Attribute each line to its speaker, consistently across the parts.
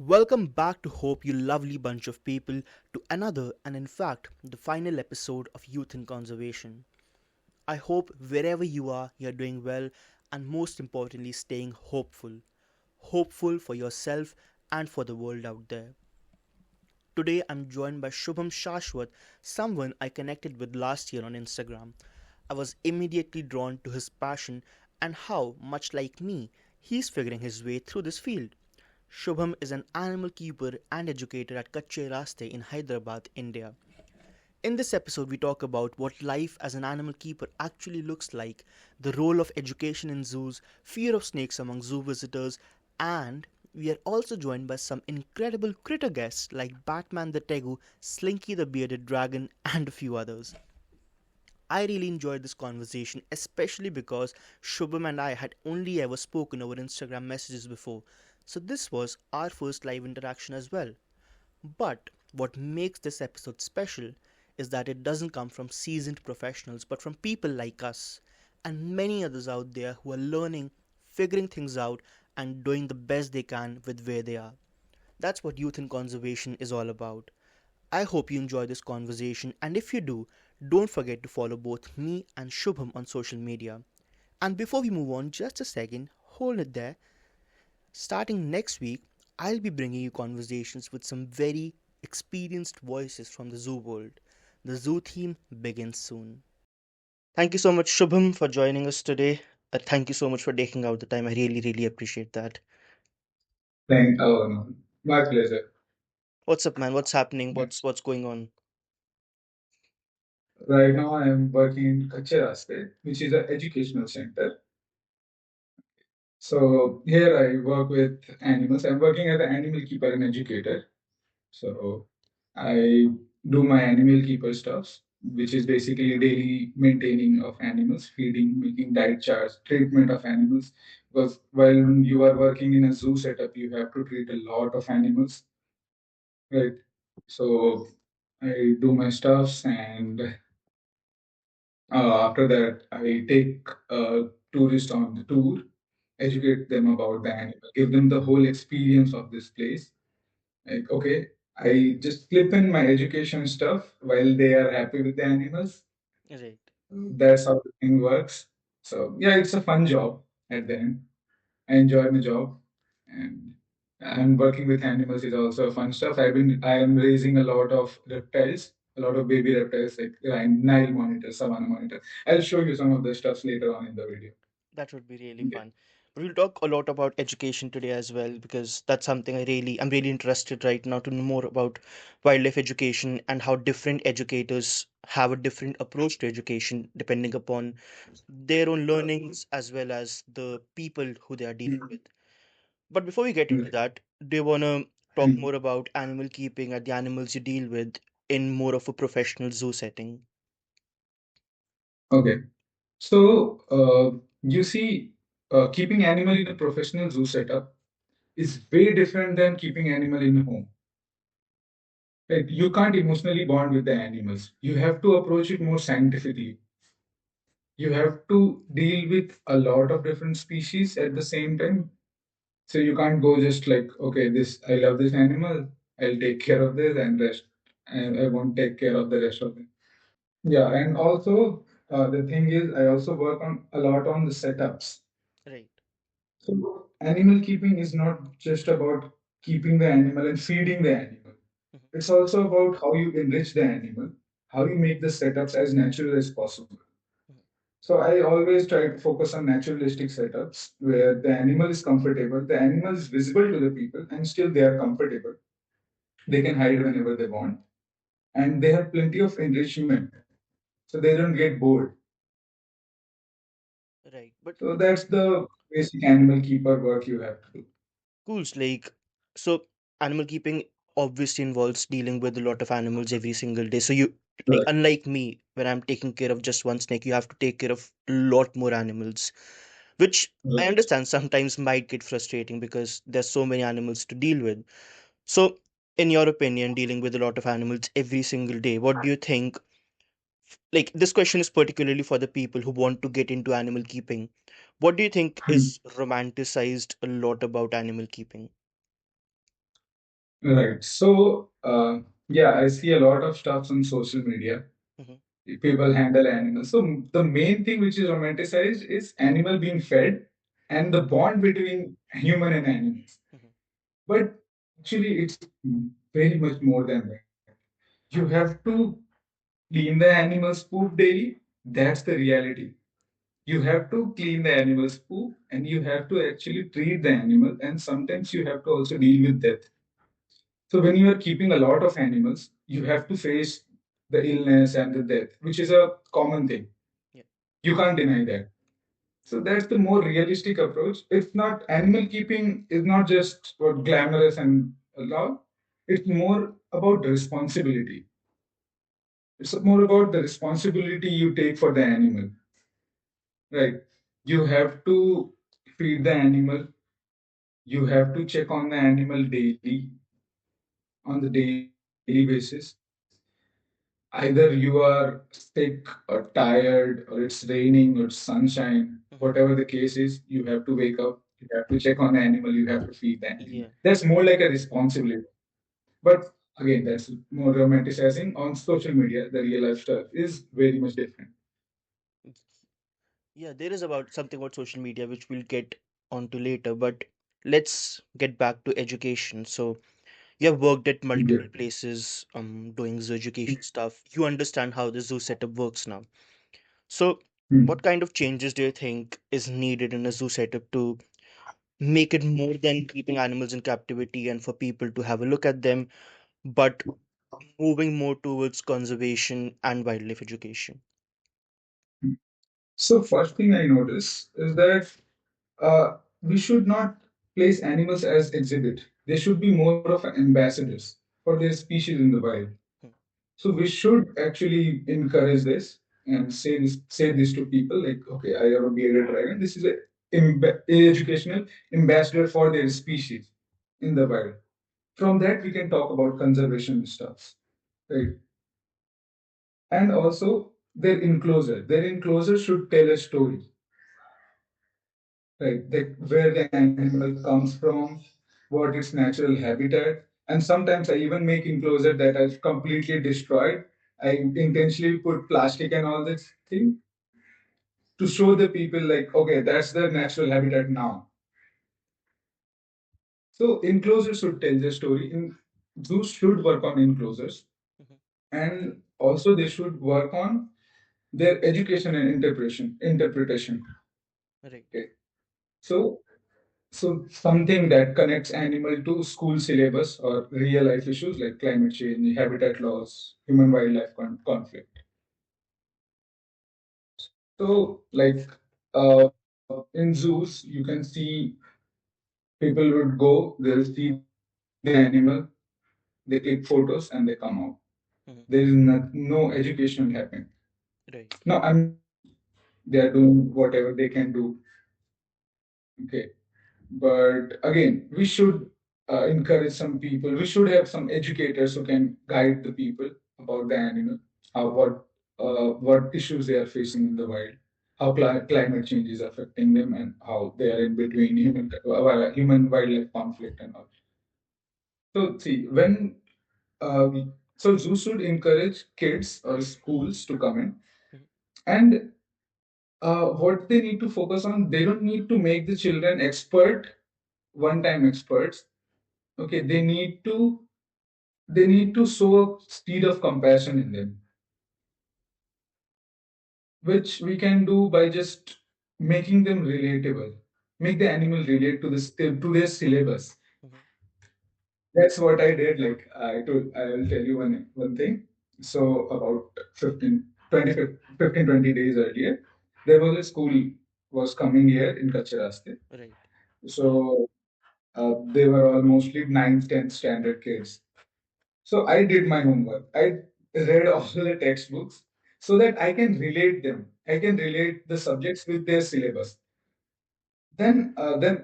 Speaker 1: Welcome back to Hope, you lovely bunch of people, to another and, in fact, the final episode of Youth in Conservation. I hope wherever you are, you're doing well and, most importantly, staying hopeful. Hopeful for yourself and for the world out there. Today, I'm joined by Shubham Shashwat, someone I connected with last year on Instagram. I was immediately drawn to his passion and how, much like me, he's figuring his way through this field. Shubham is an animal keeper and educator at Kache Raste in Hyderabad, India. In this episode, we talk about what life as an animal keeper actually looks like, the role of education in zoos, fear of snakes among zoo visitors, and we are also joined by some incredible critter guests like Batman the Tegu, Slinky the bearded dragon, and a few others. I really enjoyed this conversation, especially because Shubham and I had only ever spoken over Instagram messages before, so this was our first live interaction as well. But what makes this episode special is that it doesn't come from seasoned professionals, but from people like us and many others out there who are learning, figuring things out, and doing the best they can with where they are. That's what youth in conservation is all about. I hope you enjoy this conversation, and if you do, don't forget to follow both me and Shubham on social media. And before we move on, just a second, hold it there. Starting next week, I'll be bringing you conversations with some very experienced voices from the zoo world. The zoo theme begins soon. Thank you so much, Shubham, for joining us today. Thank you so much for taking out the time. I really, really appreciate that.
Speaker 2: Oh no, my pleasure.
Speaker 1: What's up, man? What's happening?
Speaker 2: Yeah.
Speaker 1: What's going on?
Speaker 2: Right now, I am working in Kacheraste, which is an educational center. So here I work with animals. I'm working as an animal keeper and educator. So I do my animal keeper stuff, which is basically daily maintaining of animals, feeding, making diet charts, treatment of animals. Because while you are working in a zoo setup, you have to treat a lot of animals, right? So I do my stuffs and after that, I take tourists on the tour, educate them about the animal, give them the whole experience of this place. Like, okay, I just slip in my education stuff while they are happy with the animals.
Speaker 1: Right.
Speaker 2: That's how the thing works. So yeah, it's a fun job at the end. I enjoy my job, and working with animals is also fun stuff. I am raising a lot of reptiles, a lot of baby reptiles like Nile monitor, savanna monitor. I'll show you some of the stuff later on in the video.
Speaker 1: That would be really
Speaker 2: Yeah.
Speaker 1: fun. But we'll talk a lot about education today as well because that's something I'm really interested right now to know more about wildlife education and how different educators have a different approach to education depending upon their own learnings as well as the people who they are dealing with. But before we get into that, do you want to talk more about animal keeping and the animals you deal with in more of a professional zoo setting?
Speaker 2: Okay. So you see, keeping animal in a professional zoo setup is way different than keeping animal in a home. Right? You can't emotionally bond with the animals. You have to approach it more scientifically. You have to deal with a lot of different species at the same time. So you can't go just like, okay, this I love this animal, I'll take care of this and rest, and I won't take care of the rest of it. Yeah, and also the thing is, I also work on a lot on the setups.
Speaker 1: Right.
Speaker 2: So animal keeping is not just about keeping the animal and feeding the animal.
Speaker 1: Mhm.
Speaker 2: It's also about how you enrich the animal, how you make the setups as natural as possible.
Speaker 1: Mhm.
Speaker 2: So I always try to focus on naturalistic setups where the animal is comfortable, the animal is visible to the people, and still they are comfortable. They can hide whenever they want, and they have plenty of enrichment, so they don't get bored.
Speaker 1: Right. But
Speaker 2: So that's the basic animal keeper work you have to do.
Speaker 1: Cool. Like, so animal keeping obviously involves dealing with a lot of animals every single day. So you, like,
Speaker 2: Correct.
Speaker 1: unlike me, when I'm taking care of just one snake, you have to take care of a lot more animals, which I
Speaker 2: Right.
Speaker 1: understand sometimes might get frustrating because there's so many animals to deal with. So, in your opinion, dealing with a lot of animals every single day, what do you think? Like, this question is particularly for the people who want to get into animal keeping. What do you think is romanticized a lot about animal keeping?
Speaker 2: Right. So, yeah, I see a lot of stuff on social media.
Speaker 1: Mm-hmm.
Speaker 2: People handle animals. So the main thing which is romanticized is animal being fed and the bond between human and animals.
Speaker 1: Mm-hmm.
Speaker 2: But actually, it's very much more than that. You have to clean the animal's poop daily. That's the reality. You have to clean the animal's poop and you have to actually treat the animal, and sometimes you have to also deal with death. So when you are keeping a lot of animals, you have to face the illness and the death, which is a common thing.
Speaker 1: Yeah.
Speaker 2: You can't deny that. So that's the more realistic approach. It's not, animal keeping is not just what glamorous and love. It's more about the responsibility. It's more about the responsibility you take for the animal, right? You have to feed the animal. You have to check on the animal daily, on the daily basis. Either you are sick or tired, or it's raining or it's sunshine,
Speaker 1: Mm-hmm.
Speaker 2: whatever the case is, you have to wake up, you have to check on the animal, you have to feed the animal.
Speaker 1: Yeah.
Speaker 2: That's more like a responsibility. But again, that's more romanticizing. On social media, the real life stuff is very much different.
Speaker 1: Yeah, there is about something about social media which we'll get onto later, but let's get back to education. So you have worked at
Speaker 2: Yeah.
Speaker 1: multiple places, doing zoo education stuff. You understand how the zoo setup works now. So what
Speaker 2: Hmm.
Speaker 1: kind of changes do you think is needed in a zoo setup to make it more than keeping animals in captivity and for people to have a look at them, but moving more towards conservation and wildlife education?
Speaker 2: So first thing I notice is that we should not place animals as exhibit. They should be more of ambassadors for their species in the wild.
Speaker 1: Hmm.
Speaker 2: So we should actually encourage this and say this to people like, okay, I have a bearded dragon. This is a educational ambassador for their species in the wild. From that, we can talk about conservation stuff, right? And also their enclosure. Their enclosure should tell a story, right? Where the animal comes from, what its natural habitat. And sometimes I even make enclosure that I've completely destroyed. I intentionally put plastic and all this thing to show the people like, okay, that's their natural habitat now. So enclosures should tell the story. Zoos should work on enclosures,
Speaker 1: Mhm.
Speaker 2: and also they should work on their education and interpretation.
Speaker 1: Right.
Speaker 2: Okay. So So something that connects animal to school syllabus or real life issues like climate change, habitat loss, human wildlife conflict. So like in zoos, you can see people would go, they'll see the animal, they click photos and they come out. There is
Speaker 1: Mhm.
Speaker 2: no educational happening.
Speaker 1: Right.
Speaker 2: No, I'm not saying they are doing whatever they can do. Okay. But again, we should encourage some people. We should have some educators who can guide the people about the animal, how what issues they are facing in the wild, how climate change is affecting them, and how they are in between human wildlife conflict and all. So see when so zoos should encourage kids or schools to come in,
Speaker 1: Mhm.
Speaker 2: and what they need to focus on, they don't need to make the children expert, one time experts. Okay, they need to sow a seed of compassion in them, which we can do by just making them relatable, make the animal relate to their syllabus.
Speaker 1: Mhm.
Speaker 2: That's what I did. Like I will tell you one thing. So about 15 days earlier, there was a school was coming here in Kacharaste.
Speaker 1: Right.
Speaker 2: So they were all mostly ninth, 10th standard kids. So I did my homework. I read all the textbooks so that I can relate them. I can relate the subjects with their syllabus. Then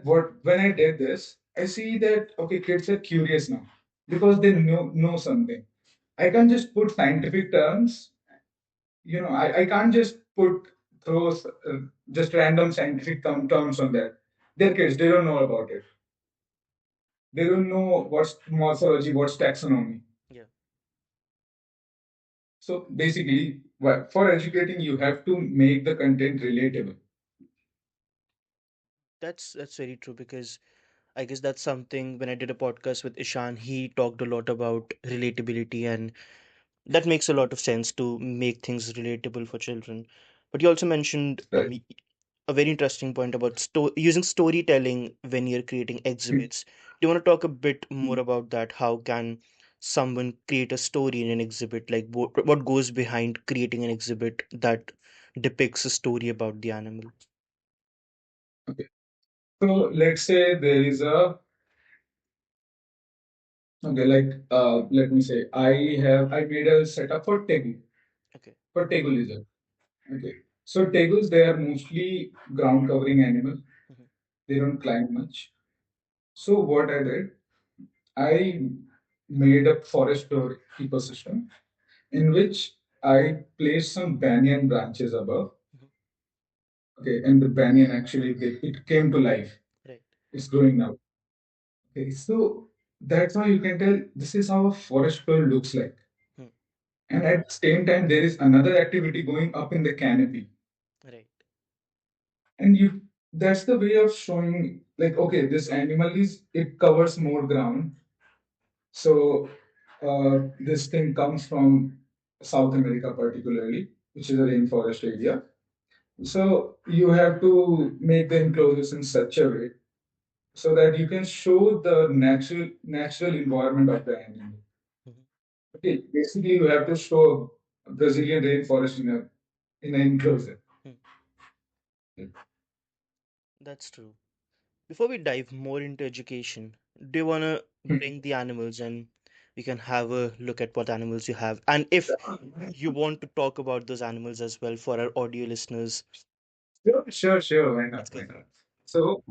Speaker 2: what? When I did this, I see that okay, kids are curious now because they know something. I can't just put scientific terms. I can't just throw just random scientific terms on that. They're kids. They don't know about it. They don't know what's morphology, what's taxonomy.
Speaker 1: Yeah,
Speaker 2: So basically, for educating, you have to make the content relatable.
Speaker 1: that's very true because I guess that's something when I did a podcast with Ishan, he talked a lot about relatability, and that makes a lot of sense to make things relatable for children. But you also mentioned
Speaker 2: Right.
Speaker 1: a very interesting point about using storytelling when you're creating exhibits. Do you want to talk a bit more about that? How can someone create a story in an exhibit? Like what goes behind creating an exhibit that depicts a story about the animal?
Speaker 2: Okay. So let's say there is a okay, like let me say I made a setup for tegu
Speaker 1: Okay.
Speaker 2: lizard. Okay. So tegus they are mostly ground covering animal.
Speaker 1: Hmm.
Speaker 2: They don't climb much. So what I did, I made a forest or ecosystem in which I placed some banyan branches above.
Speaker 1: Hmm.
Speaker 2: Okay, and the banyan actually it came to life.
Speaker 1: Right.
Speaker 2: It's growing now. Okay, so that's how you can tell this is how a forest floor looks like.
Speaker 1: Hmm.
Speaker 2: And at the same time, there is another activity going up in the canopy.
Speaker 1: Right.
Speaker 2: And you that's the way of showing like okay, this animal is it covers more ground. So this thing comes from South America particularly, which is a rainforest area. So you have to make the enclosures in such a way so that you can show the natural environment of the animal.
Speaker 1: Hmm.
Speaker 2: Okay, basically you have to show Brazilian rainforest in an enclosure.
Speaker 1: Hmm. That's true. Before we dive more into education, do you want to bring the animals and we can have a look at what animals you have? And if you want to talk about those animals as well for our audio listeners,
Speaker 2: Sure. Why
Speaker 1: let's
Speaker 2: not?
Speaker 1: go.
Speaker 2: Why not? So,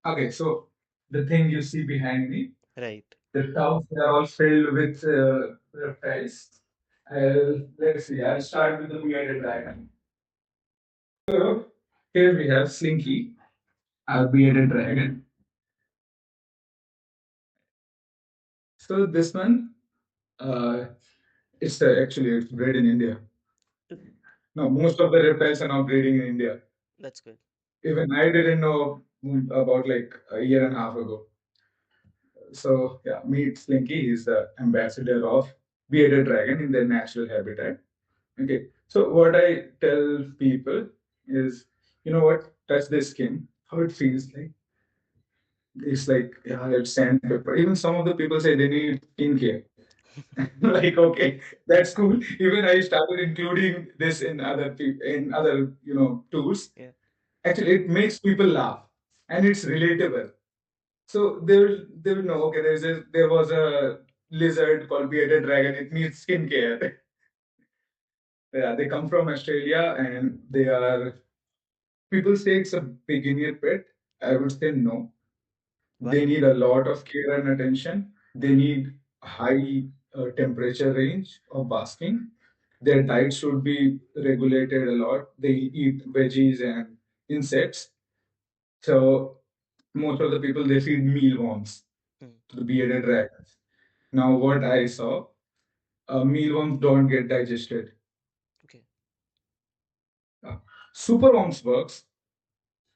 Speaker 2: okay, so the thing you see behind me,
Speaker 1: Right.
Speaker 2: the tubs, they are all filled with reptiles. Let's see, I'll start with the bearded dragon. So, here we have Slinky, our bearded dragon. So, this one, uh, it's bred in India. No, most of the reptiles are now breeding in India.
Speaker 1: That's good.
Speaker 2: Even I didn't know about like a year and a half ago. So yeah, meet Slinky. He's the ambassador of bearded dragon in their natural habitat. Okay. So what I tell people is, you know what? Touch their skin. How it feels like. It's like yeah, it's sandpaper. Even some of the people say they need skincare. Like okay, that's cool. Even I started including this in in other tools.
Speaker 1: Yeah.
Speaker 2: Actually, it makes people laugh and it's relatable. So they will know. Okay, there was a lizard called bearded dragon. It needs skincare. Yeah, they come from Australia and they are. People say it's a beginner pet. I would say no.
Speaker 1: Why?
Speaker 2: They need a lot of care and attention. They need high temperature range of basking. Their diet should be regulated a lot. They eat veggies and insects. So most of the people they feed mealworms
Speaker 1: Hmm.
Speaker 2: to the bearded dragons. Now what I saw, mealworms don't get digested.
Speaker 1: Okay.
Speaker 2: Uh, Superworms works,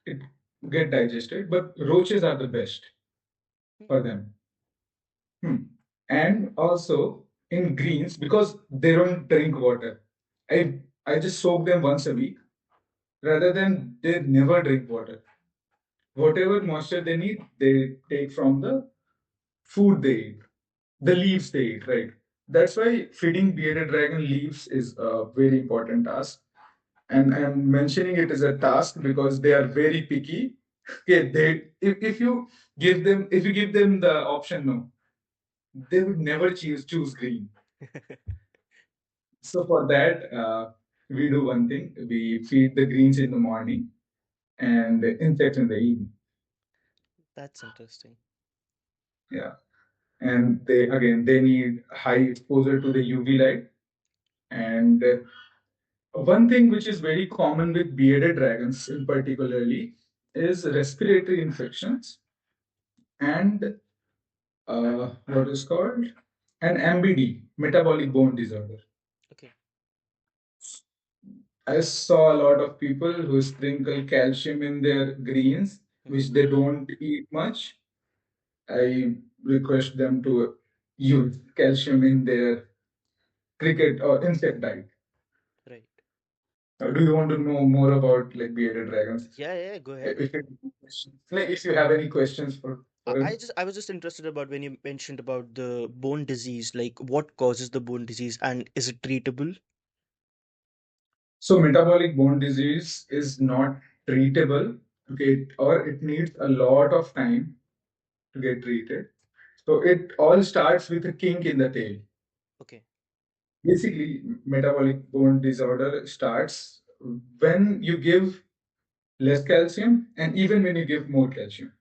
Speaker 2: it get digested, but roaches are the best
Speaker 1: Hmm.
Speaker 2: for them. Hmm. And also in greens because they don't drink water. I just soak them once a week rather than they never drink water. Whatever moisture they need, they take from the food they eat, the leaves they eat, right? That's why feeding bearded dragon leaves is a very important task. And I'm mentioning it as a task because they are very picky. Okay, if you give them the option no, they would never choose green. So for that, we do one thing: we feed the greens in the morning and the insects in the evening.
Speaker 1: That's interesting.
Speaker 2: Yeah, and they need high exposure to the UV light. And one thing which is very common with bearded dragons, in particularly, is respiratory infections and what is called an MBD, metabolic bone disorder.
Speaker 1: Okay.
Speaker 2: I saw a lot of people who sprinkle calcium in their greens,
Speaker 1: Hmm.
Speaker 2: which they don't eat much. I request them to use calcium in their cricket or insect diet.
Speaker 1: Right.
Speaker 2: Do you want to know more about like bearded dragons?
Speaker 1: Yeah, yeah, go ahead.
Speaker 2: If, it, like, if you have any questions
Speaker 1: I,
Speaker 2: for
Speaker 1: I
Speaker 2: him.
Speaker 1: just I was just interested about when you mentioned about the bone disease, like what causes the bone disease and is it treatable?
Speaker 2: So metabolic bone disease is not treatable, okay, or it needs a lot of time to get treated. So it all starts with a kink in the tail.
Speaker 1: Okay.
Speaker 2: Basically, metabolic bone disorder starts when you give less calcium and even when you give more calcium.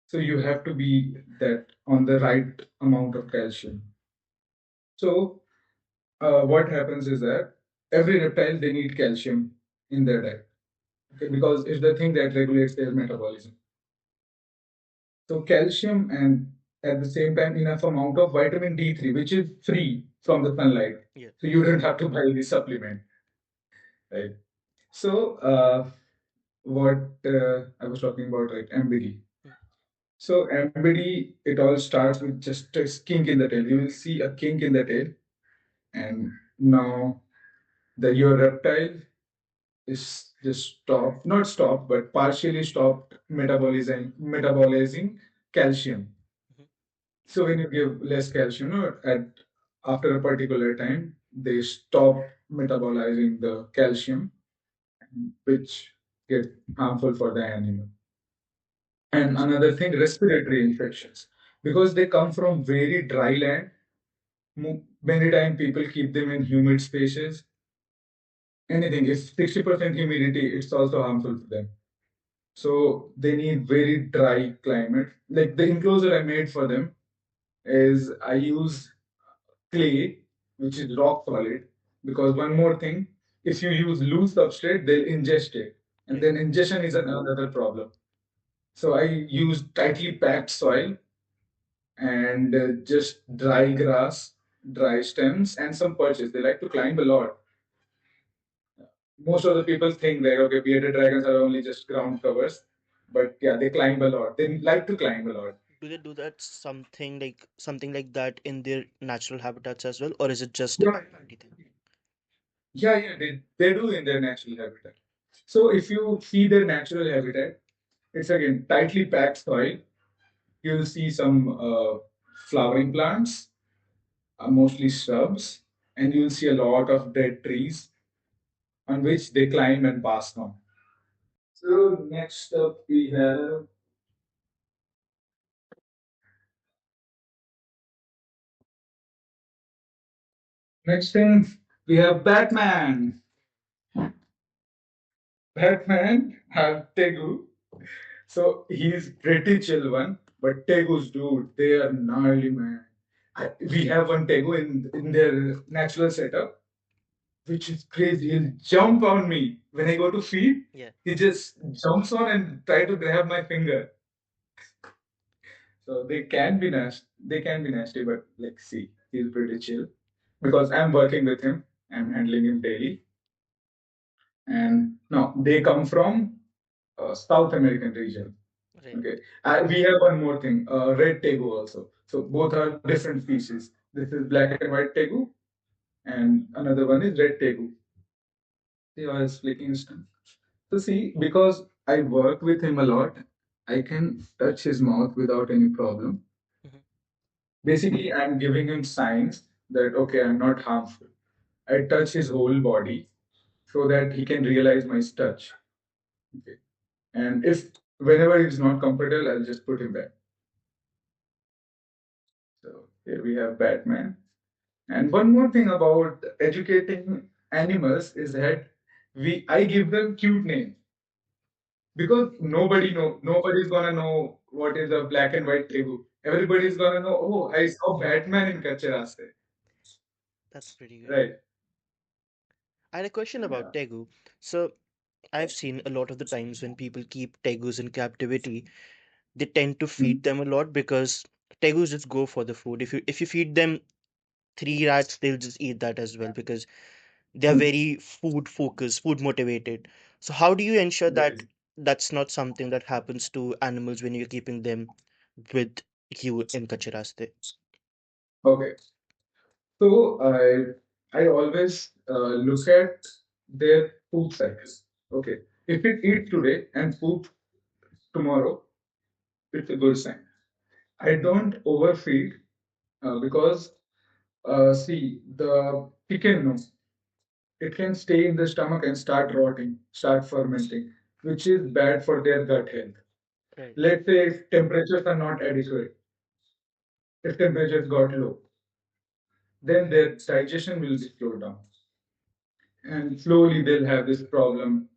Speaker 2: So you have to be that on the right amount of calcium. So what happens is that every reptile they need calcium in their diet, okay, because it's the thing that regulates their metabolism. So calcium and at the same time enough amount of vitamin D3, which is free from the sunlight.
Speaker 1: Yeah.
Speaker 2: So you don't have to buy the supplement, right? So what I was talking about, right? MBD.
Speaker 1: Mm.
Speaker 2: So MBD, it all starts with just a kink in the tail. You will see a kink in the tail, and now the your reptile is just stopped, not stopped, but partially stopped metabolizing calcium.
Speaker 1: Mhm.
Speaker 2: So when you give less calcium, at after a particular time, they stop metabolizing the calcium, which get harmful for the animal. And
Speaker 1: That's
Speaker 2: another thing, respiratory infections, because they come from very dry land. Many times people keep them in humid spaces. Anything, if 60% humidity, it's also harmful to them. So they need very dry climate. Like the enclosure I made for them is I use clay, which is rock solid. Because one more thing, if you use loose substrate, they'll ingest it. And
Speaker 1: right.
Speaker 2: then ingestion is another problem. So I use tightly packed soil and just dry grass, dry stems, and some perches. They like to climb a lot. Most of the people think that okay, bearded dragons are only just ground covers, but yeah, they climb a lot. They like to climb a lot.
Speaker 1: Do they do that something like that in their natural habitats as well, or is it just a
Speaker 2: Yeah,
Speaker 1: captivity thing?
Speaker 2: yeah, they do in their natural habitat. So if you see their natural habitat, it's again tightly packed soil. You'll see some flowering plants, mostly shrubs, and you'll see a lot of dead trees on which they climb and pass on. So next up we have next thing we have Batman. Batman have Tegu. So he's pretty chill one, but Tegus dude, they are gnarly man. We have one Tegu in their natural setup, which is crazy. He'll jump on me when I go to feed.
Speaker 1: Yeah,
Speaker 2: He just jumps on and try to grab my finger. So they can be nasty. They can be nasty, but like, see, he's pretty chill because I'm working with him. I'm handling him daily, and now they come from South American region.
Speaker 1: right.
Speaker 2: Okay. We have one more thing, red tegu also. So both are different species. This is black and white tegu, and another one is red tegu. See how it's flicking his tongue. So see, because I work with him a lot, I can touch his mouth without any problem.
Speaker 1: Mhm.
Speaker 2: Basically, I'm giving him signs that okay, I'm not harmful. I touch his whole body so that he can realize my touch. Okay. And if whenever he's not comfortable, I'll just put him back. So here we have Batman. And one more thing about educating animals is that I give them cute names because nobody's gonna know what is a black and white tegu. Everybody's gonna know, oh, I saw Batman in Kache Raste.
Speaker 1: That's pretty good.
Speaker 2: Right.
Speaker 1: I had a question about
Speaker 2: Yeah.
Speaker 1: tegu. So I've seen a lot of the times when people keep tegus in captivity, they tend to
Speaker 2: Mhm.
Speaker 1: feed them a lot because Tegus just go for the food. If you feed them three rats, they'll just eat that as well because they are very food focused, food motivated. So how do you ensure that that's not something that happens to animals when you're keeping them with you in Kachiraste?
Speaker 2: Okay, so I always look at their poop cycle. Okay, if it eats today and poop tomorrow, it's a good sign. I don't overfeed because see the chicken no, it can stay in the stomach and start rotting, start fermenting, which is bad for their gut health.
Speaker 1: Right.
Speaker 2: Let's say if temperatures are not adequate, if temperatures got low, then their digestion will be slowed down, and slowly they'll have this problem.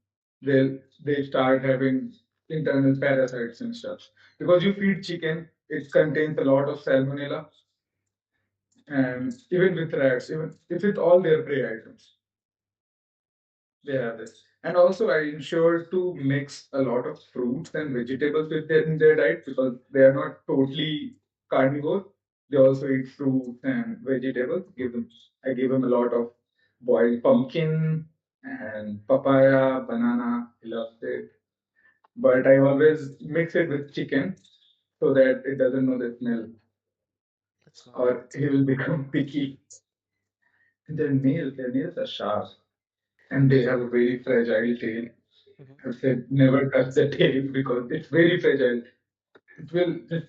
Speaker 2: They start having internal parasites and stuff because you feed chicken, it contains a lot of salmonella, and even with rats, even if it's all their prey items, they have this. And also, I ensure to mix a lot of fruits and vegetables with them in their diet because they are not totally carnivore. They also eat fruits and vegetables. I give them a lot of boiled pumpkin and papaya, banana. He loves it. But I always mix it with chicken so that it doesn't know the smell
Speaker 1: That's smart.
Speaker 2: or he will become picky. And their nails are sharp and they have a very fragile tail.
Speaker 1: Hmm.
Speaker 2: I said never touch the tail because it's very fragile. It will just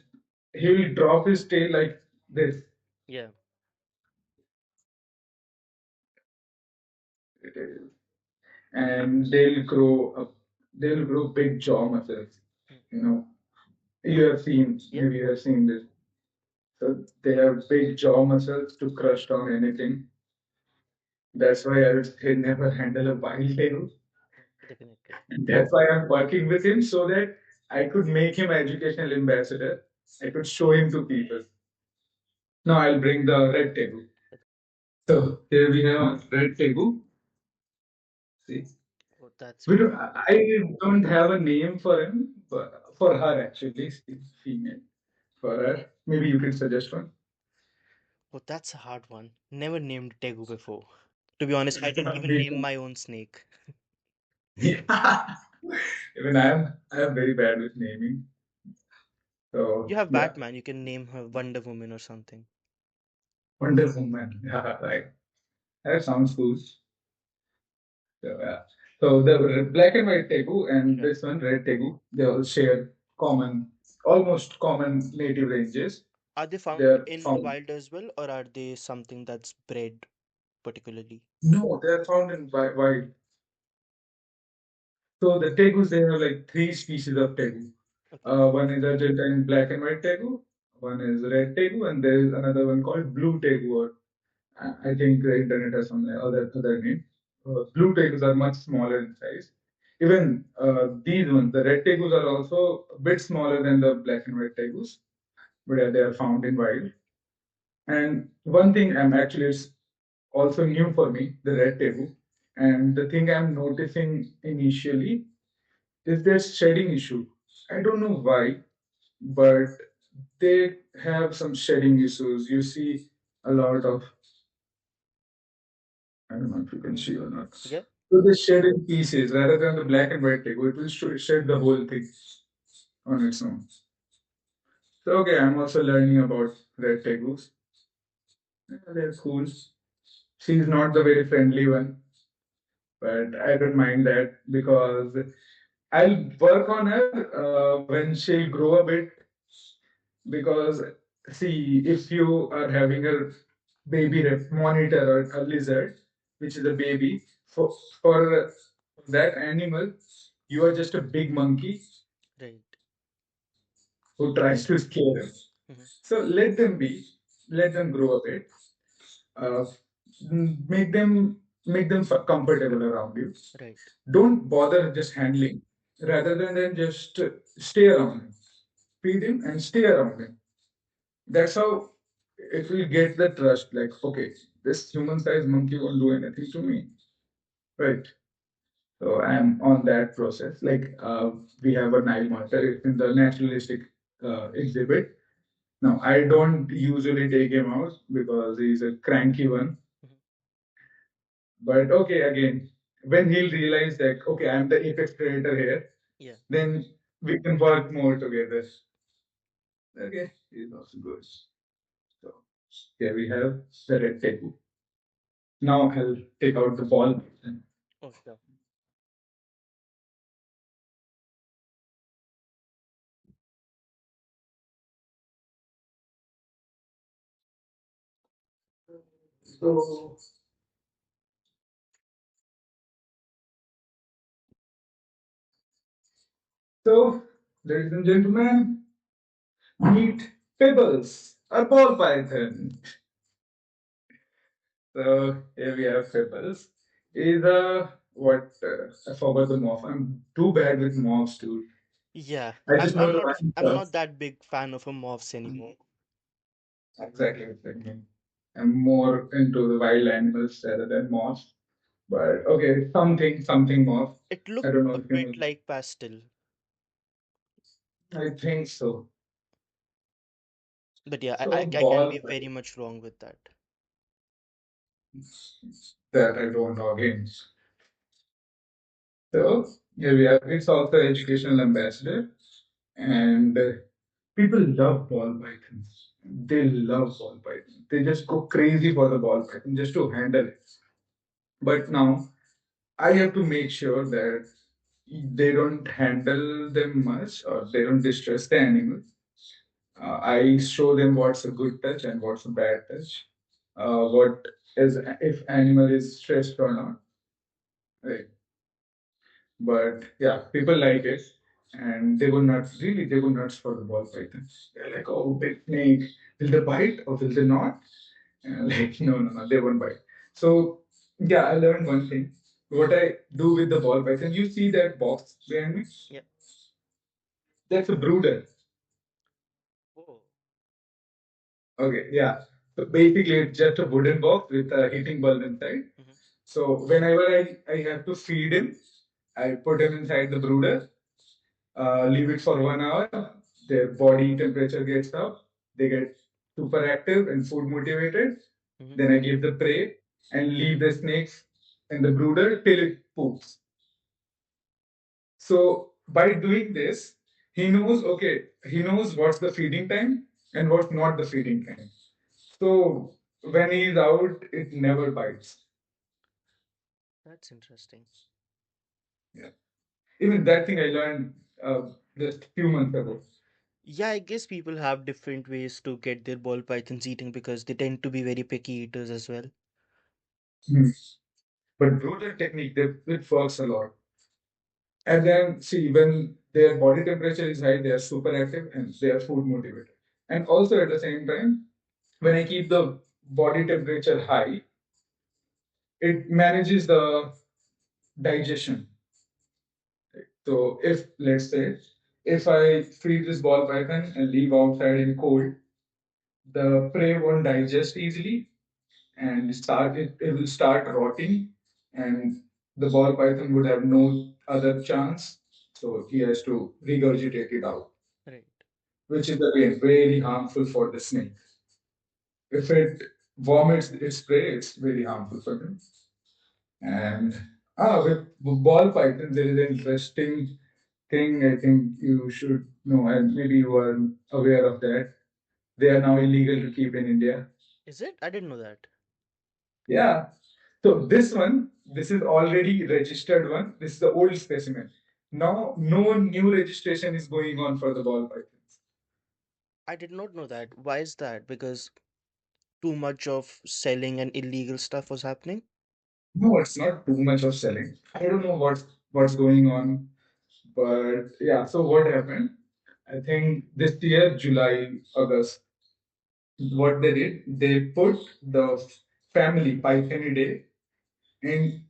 Speaker 2: he will drop his tail like this.
Speaker 1: Yeah.
Speaker 2: It is. And they'll grow up. They'll grow big jaw muscles.
Speaker 1: Mm.
Speaker 2: You know, you have seen
Speaker 1: Yep.
Speaker 2: maybe you have seen this. So they have big jaw muscles to crush down anything. That's why I would say never handle a wild tail.
Speaker 1: Definitely.
Speaker 2: And that's why I'm working with him so that I could make him educational ambassador. I could show him to people. Now I'll bring the red tegu. So here we have red tegu. See,
Speaker 1: Oh, that's
Speaker 2: we don't,
Speaker 1: beautiful.
Speaker 2: I don't have a name for him, but for her actually, she's female. For her, maybe you can suggest one.
Speaker 1: Oh, that's a hard one. Never named Tegu before. To be honest, I didn't even
Speaker 2: Me
Speaker 1: name
Speaker 2: too.
Speaker 1: my own snake.
Speaker 2: Yeah. Even I am very bad with naming.
Speaker 1: You
Speaker 2: So
Speaker 1: have
Speaker 2: yeah,
Speaker 1: Batman, you can name her Wonder Woman or something.
Speaker 2: Wonder Woman. Yeah, right. That sounds cool. So, yeah. So the black and white tegu and
Speaker 1: Right.
Speaker 2: this one red tegu, they all share common, almost common native ranges.
Speaker 1: Are they
Speaker 2: They
Speaker 1: found
Speaker 2: are
Speaker 1: in
Speaker 2: found.
Speaker 1: wild as well, or are they something that's bred particularly?
Speaker 2: No, they are found in wild. So the tegus, they have like three species of tegu.
Speaker 1: Okay.
Speaker 2: One is Argentine black and white tegu, one is red tegu, and there is another one called blue tegu. Or I think the internet has some other name. Blue tegus are much smaller in size. Even these ones, the red tegus are also a bit smaller than the black and white tegus, but they are found in wild. And one thing I'm actually it's also new for me, the red tegu. And the thing I'm noticing initially is their shedding issue. I don't know why, but they have some shedding issues. You see a lot of, I don't know if you can
Speaker 1: Mm-hmm.
Speaker 2: see or not.
Speaker 1: Yeah,
Speaker 2: So they shed in pieces rather than the black and white tegu. It will shed the whole thing on its own. So okay, I'm also learning about red tegus. Yeah, they're cool. She's not the very friendly one, but I don't mind that because I'll work on her when she'll grow a bit. Because see, if you are having a baby monitor or a lizard, which is a baby, for that animal, you are just a big monkey
Speaker 1: right.
Speaker 2: who tries to scare them.
Speaker 1: Mm-hmm.
Speaker 2: So let them grow a bit. Uh, make them comfortable around you.
Speaker 1: Right.
Speaker 2: Don't bother just handling, rather than then just stay around him, feed him and stay around him. That's how it will get the trust. Like, okay, this human-sized monkey won't do anything to me, right? So I'm on that process. Like, we have a Nile monitor. It's in the naturalistic exhibit. Now, I don't usually take him out because he's a cranky one.
Speaker 1: Mhm.
Speaker 2: But okay, again, when he'll realize that, okay, I'm the apex predator here,
Speaker 1: Yeah.
Speaker 2: then we can work more together. Okay, he's also good. So here we have the red tegu. Now I'll take out the ball.
Speaker 1: Oh, sure.
Speaker 2: So, so, ladies and gentlemen, meet Pibbles, a ball python. So here we have Pibbles. Is a what? I forgot the morph. I'm too bad with morphs, dude.
Speaker 1: Yeah.
Speaker 2: I
Speaker 1: I'm
Speaker 2: just know
Speaker 1: I'm
Speaker 2: the
Speaker 1: not
Speaker 2: one
Speaker 1: I'm
Speaker 2: stuff.
Speaker 1: not that big fan of a morphs anymore.
Speaker 2: Exactly, exactly. I'm more into the wild animals rather than morphs. But okay, something morph.
Speaker 1: It
Speaker 2: I
Speaker 1: looked
Speaker 2: don't know
Speaker 1: a
Speaker 2: if you
Speaker 1: bit
Speaker 2: know.
Speaker 1: like pastel,
Speaker 2: I think so.
Speaker 1: but yeah,
Speaker 2: So
Speaker 1: I can be
Speaker 2: ball
Speaker 1: very much wrong with that.
Speaker 2: that I don't know again. So here we are. It's also educational ambassador, and people love ball pythons. They love ball pythons. They just go crazy for the ball python just to handle it. But now I have to make sure that they don't handle them much or they don't distress the animal. I show them what's a good touch and what's a bad touch. What is if animal is stressed or not. Right. But yeah, people like it, and they go nuts. Really, they go nuts for the ball python. They're like, "Oh, big snake! Will they bite or will they not?" And like, no, no, no, they won't bite. So yeah, I learned one thing. What I do with the ball python, you see that box behind me?
Speaker 1: Yeah.
Speaker 2: That's a brooder.
Speaker 1: Oh.
Speaker 2: Okay, yeah. So basically, it's just a wooden box with a heating bulb inside.
Speaker 1: Hmm.
Speaker 2: So whenever I have to feed him, I put him inside the brooder, leave it for 1 hour. Their body temperature gets up. They get super active and food motivated.
Speaker 1: Hmm.
Speaker 2: Then I give the prey and leave the snakes in the brooder till it poops. So by doing this, he knows, okay, he knows what's the feeding time and what's not the feeding time. So when he's out, it never bites.
Speaker 1: That's interesting.
Speaker 2: Yeah. Even that thing I learned just few months ago.
Speaker 1: Yeah, I guess people have different ways to get their ball pythons eating because they tend to be very picky eaters as well.
Speaker 2: Hmm. But brooder technique, it works a lot. And then see, when their body temperature is high, they are super active and they are food motivated. And also at the same time, when I keep the body temperature high, it manages the digestion. So if let's say if I feed this ball python and leave outside in cold, the prey won't digest easily and it will start rotting and the ball python would have no other chance. So he has to regurgitate it out,
Speaker 1: Right.
Speaker 2: which is again very harmful for the snake. If it vomits its prey, it's very harmful for them. And with ball python, there is an interesting thing I think you should know, and maybe you are aware of that. They are now illegal to keep in India.
Speaker 1: Is it? I didn't know that.
Speaker 2: Yeah. So this is already registered one. This is the old specimen. Now, no new registration is going on for the ball pythons.
Speaker 1: I did not know that. Why is that? Because too much of selling and illegal stuff was happening?
Speaker 2: No, it's not too much of selling. I don't know what's going on, but yeah. So what happened? I think this year, July, August, what they did, they put the family Pythonidae in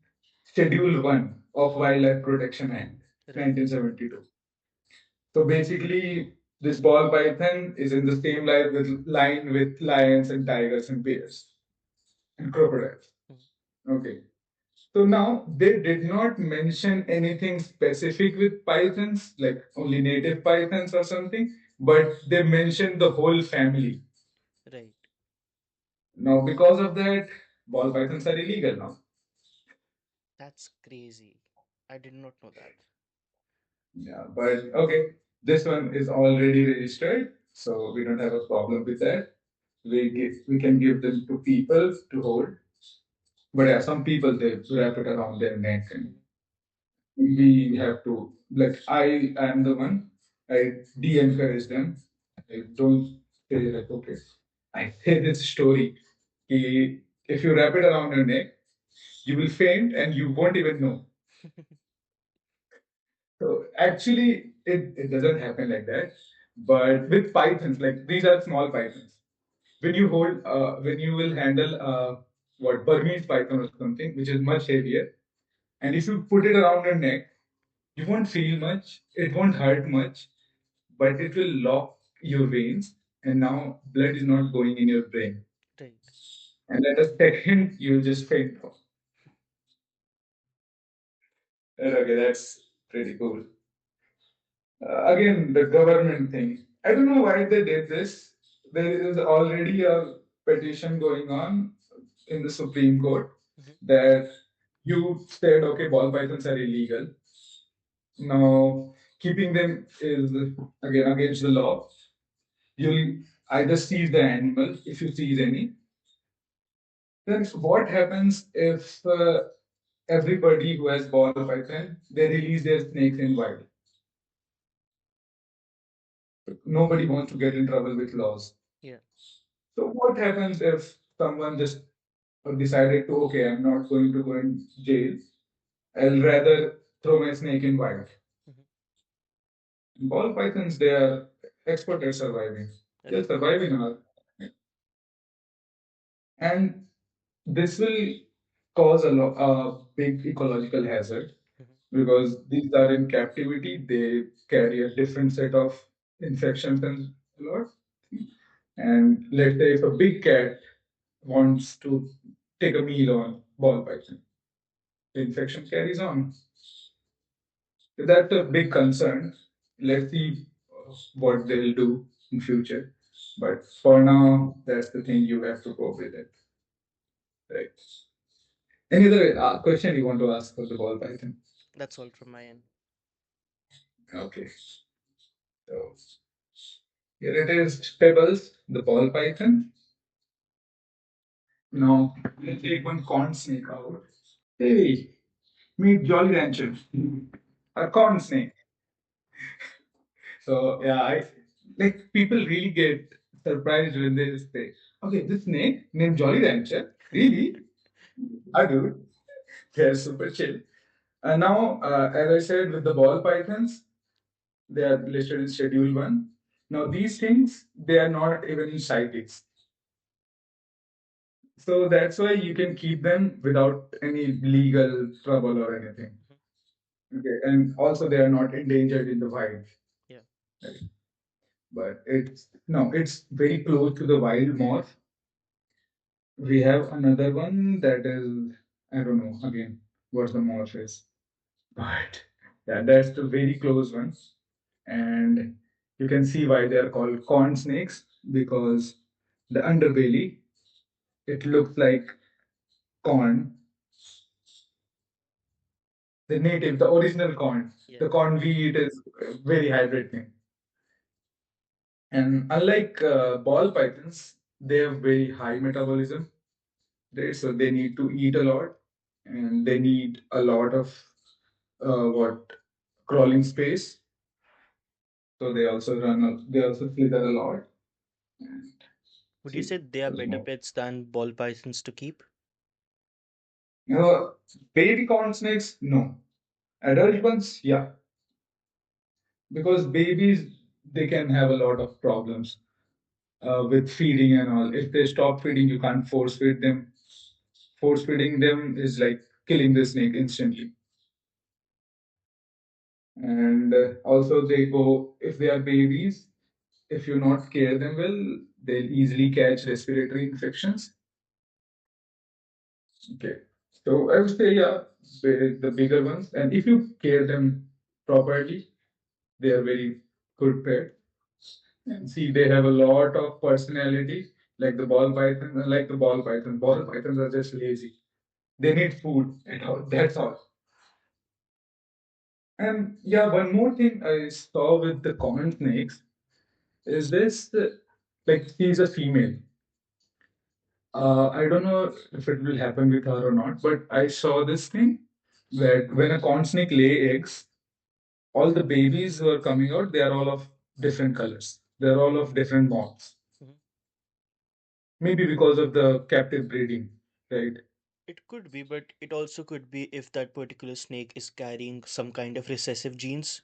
Speaker 2: Schedule 1 of Wildlife Protection Act,
Speaker 1: Right.
Speaker 2: 1972. So basically, this ball python is in the same line with lions and tigers and bears and crocodiles.
Speaker 1: Mhm.
Speaker 2: Okay. So now they did not mention anything specific with pythons, like only native pythons or something. but they mentioned the whole family.
Speaker 1: Right.
Speaker 2: Now, because of that, ball pythons are illegal now.
Speaker 1: That's crazy. I did not know that.
Speaker 2: Yeah, but okay, this one is already registered, so we don't have a problem with that. We can give them to people to hold, but yeah, some people they wrap it around their neck, and
Speaker 1: Mhm.
Speaker 2: we have to like I am the one. I de-encourage them. I don't say like okay. I say this story. कि if you wrap it around your neck, you will faint and you won't even know. So actually, it doesn't happen like that. But with pythons, like these are small pythons. When you will handle what Burmese python or something, which is much heavier, and if you put it around your neck, you won't feel much. It won't hurt much, but it will lock your veins, and now blood is not going in your brain.
Speaker 1: Right.
Speaker 2: And at a second, you'll just faint. Okay, that's pretty cool. Again, the government thing. I don't know why they did this. There is already a petition going on in the Supreme Court
Speaker 1: Mhm.
Speaker 2: that you said, okay, ball pythons are illegal. Now, keeping them is again against the law. You'll either seize the animal if you seize any. Then what happens if everybody who has ball python they release their snakes in wild? Nobody wants to get in trouble with laws.
Speaker 1: Yeah.
Speaker 2: So what happens if someone just decided to, okay, I'm not going to go in jail. I'll rather throw my snake in wild.
Speaker 1: Mhm.
Speaker 2: Ball pythons, they are expert at surviving. They're
Speaker 1: Right.
Speaker 2: surviving on and this will cause a big ecological hazard
Speaker 1: Mhm.
Speaker 2: because these are in captivity. They carry a different set of infections and a lot. And let's say if a big cat wants to take a meal on ball python, the infection carries on. That's a big concern. Let's see what they'll do in future. But for now, that's the thing you have to go with it. Right. Any other question you want to ask for the ball python?
Speaker 1: That's all from my end.
Speaker 2: Okay. So here it is, Pebbles, the ball python. Now we'll take one corn snake out. Hey, meet Jolly Rancher, a corn snake. So yeah, I like people really get surprised when they say, "Okay, this snake named Jolly Rancher, really? I do. They're super chill." And now, as I said, with the ball pythons, they are listed in Schedule One. Now these things they are not even in CITES, so that's why you can keep them without any legal trouble or anything.
Speaker 1: Mhm.
Speaker 2: Okay, and also they are not endangered in the wild.
Speaker 1: Yeah.
Speaker 2: Right? But it's no, it's very close to the wild moth. We have another one that is, I don't know again what the morph is, but yeah, that's the very close one. And you can see why they are called corn snakes because the underbelly it looks like corn, the native, the original corn.
Speaker 1: Yeah.
Speaker 2: The corn we eat is very hybrid thing. And unlike ball pythons, they have very high metabolism. Right? So they need to eat a lot, and they need a lot of what crawling space. So they also they also slither a lot. And
Speaker 1: Would you say
Speaker 2: see,
Speaker 1: they are
Speaker 2: there's
Speaker 1: better
Speaker 2: more.
Speaker 1: pets than ball pythons to keep?
Speaker 2: You know, baby corn snakes, no. Adult ones, yeah, because babies they can have a lot of problems with feeding and all. If they stop feeding, you can't force feed them. Force feeding them is like killing the snake instantly. And also, they go if they are babies. If you not care them well, they'll easily catch respiratory infections. Okay. So I would say, yeah, the bigger ones. And if you care them properly, they are very good pet. And see, they have a lot of personality, like the ball python, like the ball python. Ball pythons are just lazy. They need food and all. That's all. And yeah, one more thing I saw with the common snakes is this, like she's a female. I don't know if it will happen with her or not, but I saw this thing that when a corn snake lay eggs, all the babies who are coming out, they are all of different colors. They're all of different moths.
Speaker 1: Mhm.
Speaker 2: Maybe because of the captive breeding, right?
Speaker 1: It could be, but it also could be if that particular snake is carrying some kind of recessive genes.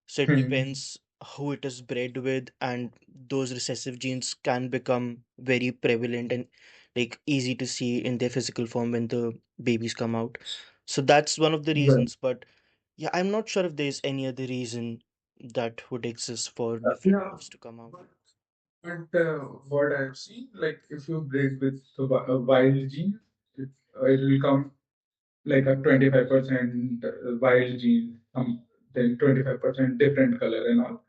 Speaker 1: So it
Speaker 2: Hmm.
Speaker 1: depends who it is bred with, and those recessive genes can become very prevalent and like easy to see in their physical form when the babies come out. So that's one of the
Speaker 2: Right.
Speaker 1: reasons, but yeah, I'm not sure if there's any other reason that would exist for different
Speaker 2: Yeah,
Speaker 1: moths to come out.
Speaker 2: but what I've seen, like if you breed with a wild gene, it will come like a 25% wild gene, then 25% different color and all.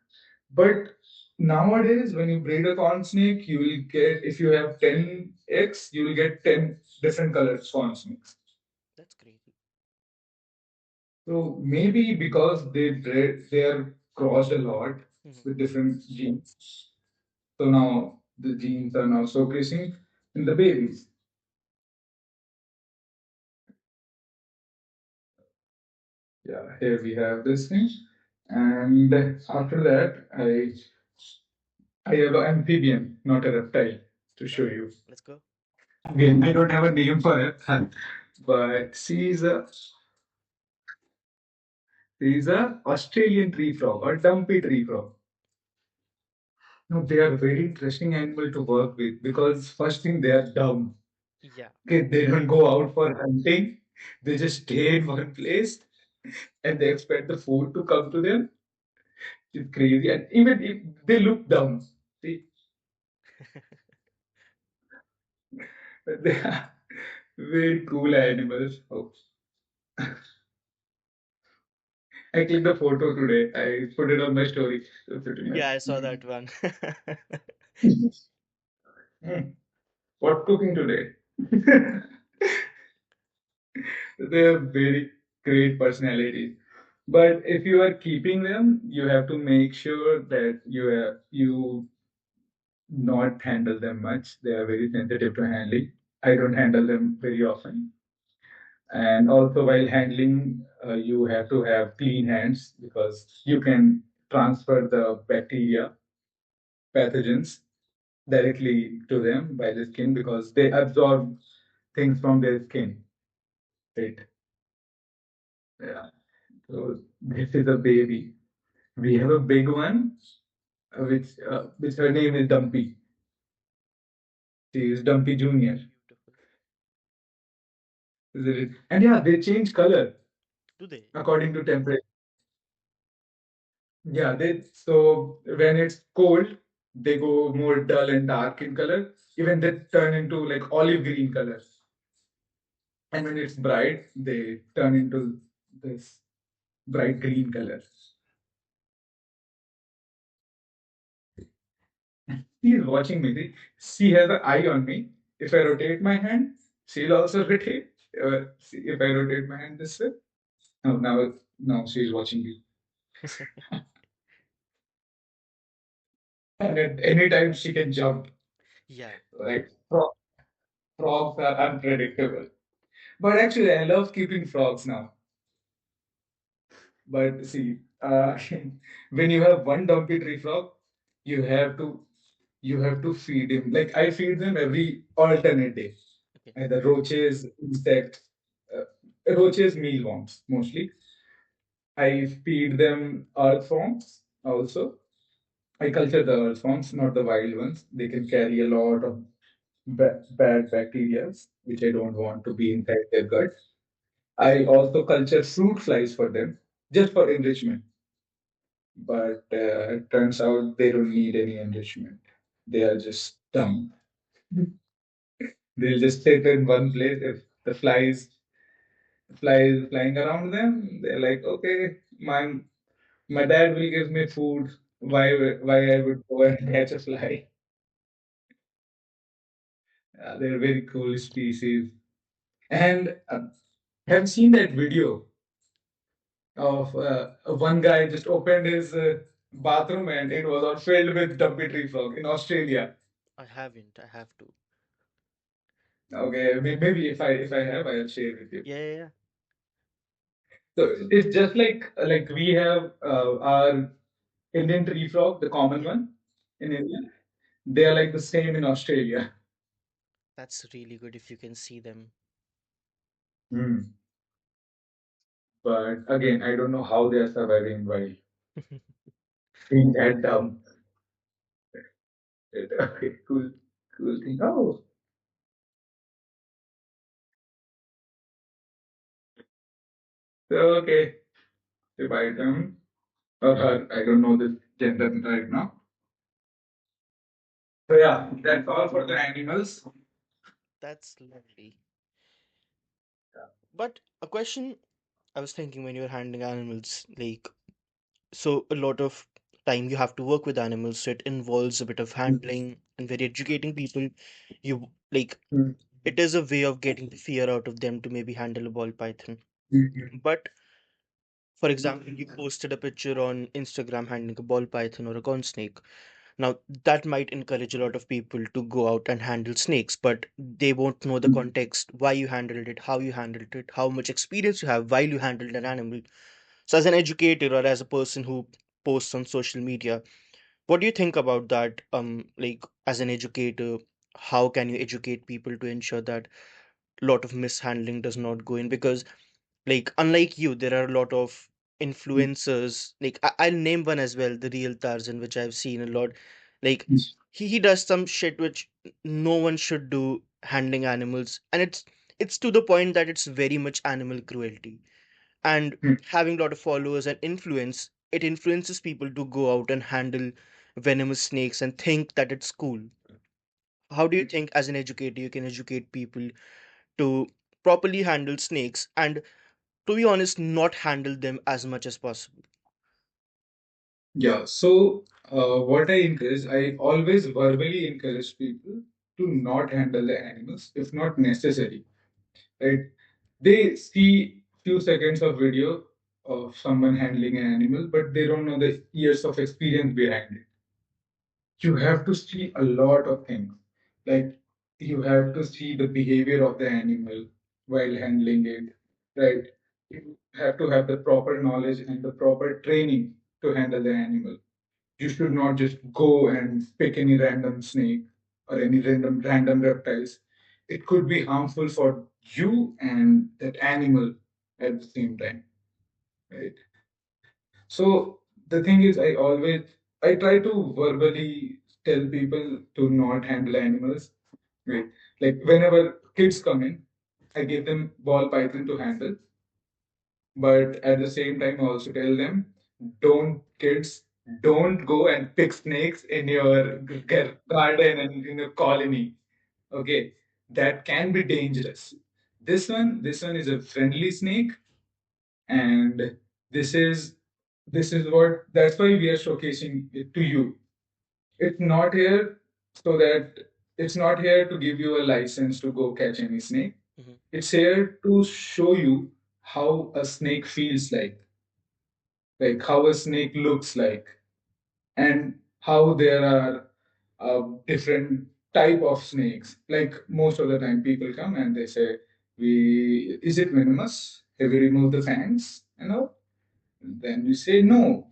Speaker 2: But nowadays, when you breed a corn snake, you will get, if you have 10 eggs, you will get 10 different colored corn snakes.
Speaker 1: That's crazy.
Speaker 2: So maybe because they are crossed a lot
Speaker 1: Mhm.
Speaker 2: with different genes. So now the genes are now showcasing in the babies. Yeah, here we have this thing. And after that, I have an amphibian, not a reptile, to show
Speaker 1: Okay,
Speaker 2: you.
Speaker 1: let's go.
Speaker 2: Again, I don't have a name for it, but she's a Australian tree frog or dumpy tree frog. No, they are very interesting animal to work with because first thing they are dumb.
Speaker 1: Yeah.
Speaker 2: Okay, they don't go out for hunting. They just stay in one place and they expect the food to come to them. It's crazy. And even if they look dumb, see, they are very cool animals. Oh, I clicked a photo today. I put it on my story. So pretty
Speaker 1: Yeah,
Speaker 2: nice.
Speaker 1: I saw that one.
Speaker 2: Hmm. What cooking today? They have very great personalities. But if you are keeping them, you have to make sure that you not handle them much. They are very sensitive to handling. I don't handle them very often. And also, while handling, you have to have clean hands because you can transfer the bacteria, pathogens directly to them by the skin because they absorb things from their skin. Right? Yeah. So this is a baby. We have a big one, which her name is Dumpy. She is Dumpy Junior.
Speaker 1: Beautiful.
Speaker 2: And yeah, they change color
Speaker 1: Do they?
Speaker 2: according to temperature. Yeah, they so when it's cold, they go more dull and dark in color. Even they turn into like olive green color. And when it's bright, they turn into this bright green color. She is watching me. See, she has an eye on me. If I rotate my hand, she'll also rotate. See, if I rotate my hand this way, now she's watching me. And at any time she can jump.
Speaker 1: Yeah.
Speaker 2: Like frogs are unpredictable. But actually, I love keeping frogs now. But see, when you have one dumpy tree frog, you have to you have to feed him. Like I feed them every alternate day.
Speaker 1: Okay.
Speaker 2: Either roaches, insects, roaches, mealworms mostly. I feed them earthworms also. I culture the earthworms, not the wild ones. They can carry a lot of bad bacteria, which I don't want to be inside their gut. I also culture fruit flies for them, just for enrichment. But it turns out they don't need any enrichment. They are just dumb. They'll just sit in one place. If the flies flying around them, they're like, okay, my dad will give me food. why I would go and catch a fly. They're very cool species. And have you seen that video of one guy just opened his bathroom and it was all filled with dumpy tree frog in Australia?
Speaker 1: I haven't. I have to.
Speaker 2: Okay, maybe if I have, I'll share with you.
Speaker 1: Yeah, yeah, yeah.
Speaker 2: So it's just like we have our Indian tree frog, the common
Speaker 1: Yeah.
Speaker 2: one in India. They are like the same in Australia.
Speaker 1: That's really good if you can see them.
Speaker 2: Hmm. But again, I don't know how they are surviving in wild. Being that dumb. Okay, cool, cool thing. Oh, so okay, divide them. Or her, I don't know the gender right now. So yeah, that's all for the animals.
Speaker 1: That's lovely. But a question I was thinking when you're handling animals, like, so a lot of time you have to work with animals, so it involves a bit of handling and very educating people. You like
Speaker 2: Mm,
Speaker 1: it is a way of getting the fear out of them to maybe handle a ball python.
Speaker 2: mm,
Speaker 1: But for example, you posted a picture on Instagram handling a ball python or a corn snake. Now, that might encourage a lot of people to go out and handle snakes, but they won't know the
Speaker 2: mm,
Speaker 1: context, why you handled it, how you handled it, how much experience you have while you handled an animal. So, as an educator or as a person who posts on social media, what do you think about that? Like as an educator, how can you educate people to ensure that a lot of mishandling does not go in? Because like unlike you, there are a lot of
Speaker 2: mm,
Speaker 1: influencers. Like I'll name one as well, the real Tarzan, which I've seen a lot. Like
Speaker 2: mm,
Speaker 1: he does some shit which no one should do handling animals, and it's to the point that it's very much animal cruelty. And
Speaker 2: mm.
Speaker 1: having a lot of followers and influence, it influences people to go out and handle venomous snakes and think that it's cool. How do you think as an educator you can educate people to properly handle snakes and, to be honest, not handle them as much as possible?
Speaker 2: Yeah. So what I always verbally encourage people to not handle the animals if not necessary. Right? They see few seconds of video of someone handling an animal, but they don't know the years of experience behind it. You have to see a lot of things. Like you have to see the behavior of the animal while handling it, right? You have to have the proper knowledge and the proper training to handle the animal. You should not just go and pick any random snake or any random reptiles. It could be harmful for you and that animal at the same time, right? So the thing is, I try to verbally tell people to not handle animals. Right? Like whenever kids come in, I give them ball python to handle, but at the same time, I also tell them, don't kids, don't go and pick snakes in your garden and in your colony. Okay, that can be dangerous. This one is a friendly snake, and this is this is what that's why we are showcasing it to you. It's not here so that it's not here to give you a license to go catch any snake.
Speaker 1: Hmm.
Speaker 2: It's here to show you how a snake feels like how a snake looks like, and how there are different type of snakes. Like most of the time, people come and they say, "We is it venomous? Have we removed the fangs?" Then we say no.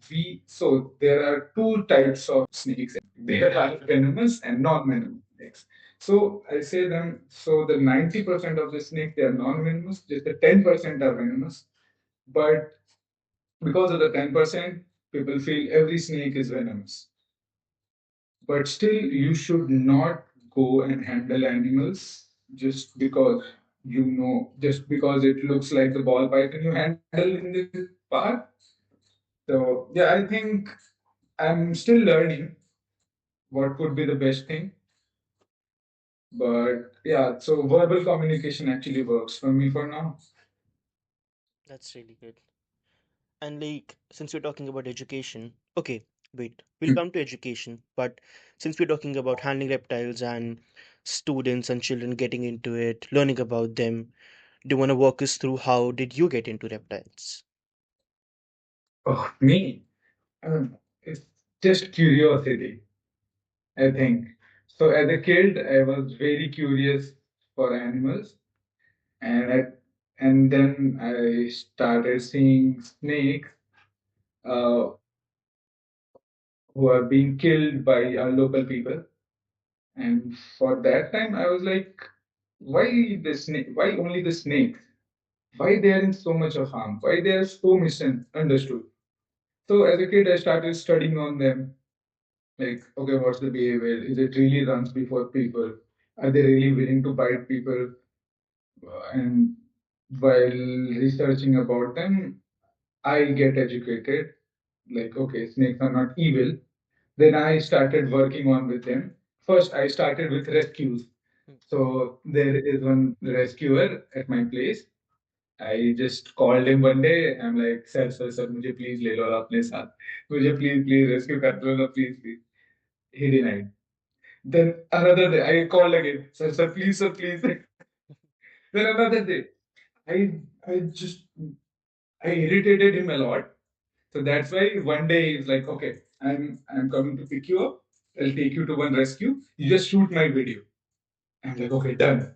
Speaker 2: So there are two types of snakes. There are venomous and non-venomous snakes. So I say them. So the 90% of the snakes they are non-venomous. Just the 10% are venomous. But because of the 10%, people feel every snake is venomous. But still, you should not go and handle animals just because it looks like the ball python you handle in the park. So yeah, I think I'm still learning what could be the best thing. But yeah, so verbal communication actually works for me for now.
Speaker 1: That's really good. And like, since we're talking about education, okay, Wait, we'll come to education, but since we're talking about handling reptiles and students and children getting into it, learning about them, do you want to walk us through how did you get into reptiles?
Speaker 2: Oh, me? It's just curiosity, I think. So as a kid, I was very curious for animals, and then I started seeing snakes uh, who are being killed by our local people. And for that time, I was like, why the snake? Why only the snakes? Why they are in so much of harm? Why they are so misunderstood? So as a kid, I started studying on them. Like, okay, what's the behavior? Is it really runs before people? Are they really willing to bite people? And while researching about them, I get educated. Like, okay, snakes are not evil. Then I started working on with them. First, I started with rescues. So there is one rescuer at my place. I just called him one day. I'm like, sir, मुझे please ले लो अपने साथ. मुझे please rescue कर लो ना, please. He denied. Then another day, I called again. Sir, please. Then another day, I just I irritated him a lot. So that's why one day he's like, okay, I'm coming to pick you up. I'll take you to one rescue. You just shoot my video. I'm like, okay, done.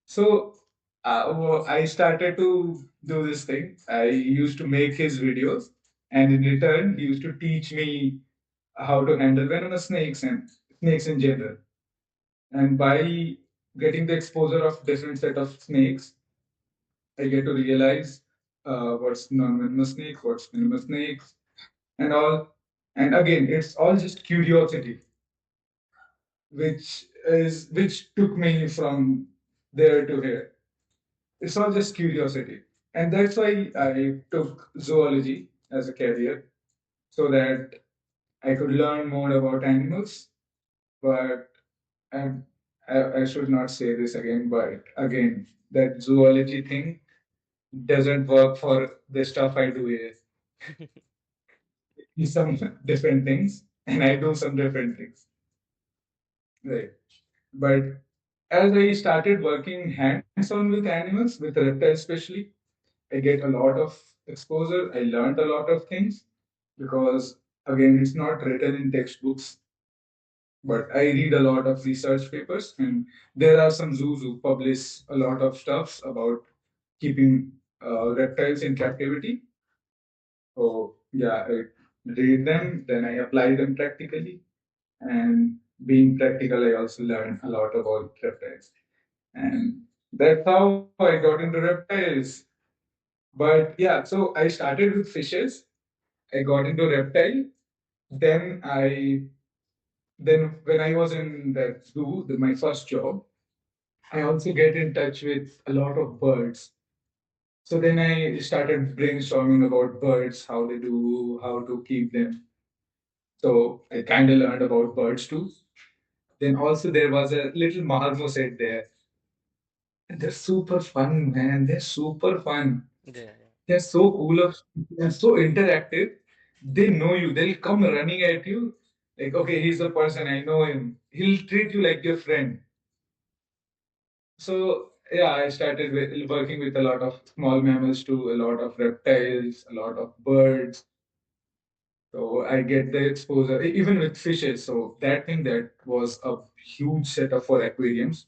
Speaker 2: So I started to do this thing. I used to make his videos, and in return, he used to teach me how to handle venomous snakes and snakes in general. And by getting the exposure of different set of snakes, I get to realize what's non-venomous snake, what's venomous snakes, and all. And again, it's all just curiosity, which took me from there to here. It's all just curiosity, and that's why I took zoology as a career so that I could learn more about animals. But and I should not say this again, but again, that zoology thing doesn't work for the stuff I do here. He's some different things, and I do some different things. Right. But as I started working hands-on with animals, with reptiles especially, I get a lot of exposure. I learned a lot of things because again, it's not written in textbooks, but I read a lot of research papers, and there are some zoos who publish a lot of stuffs about keeping reptiles in captivity. So yeah, I read them, then I apply them practically, and being practical, I also learned a lot about reptiles, and that's how I got into reptiles. But yeah, so I started with fishes. I got into reptile. Then then when I was in that zoo, my first job, I also get in touch with a lot of birds. So then I started brainstorming about birds, how they do, how to keep them. So I kind of learned about birds too. Then also there was a little marmoset there. And they're super fun, man. They're super fun.
Speaker 1: Yeah,
Speaker 2: They're so cool of they're so interactive. They know you. They'll come running at you. Like, okay, he's the person, I know him. He'll treat you like your friend. So yeah, I started working with a lot of small mammals too, a lot of reptiles, a lot of birds. So I get the exposure, even with fishes. So that thing that was a huge setup for aquariums.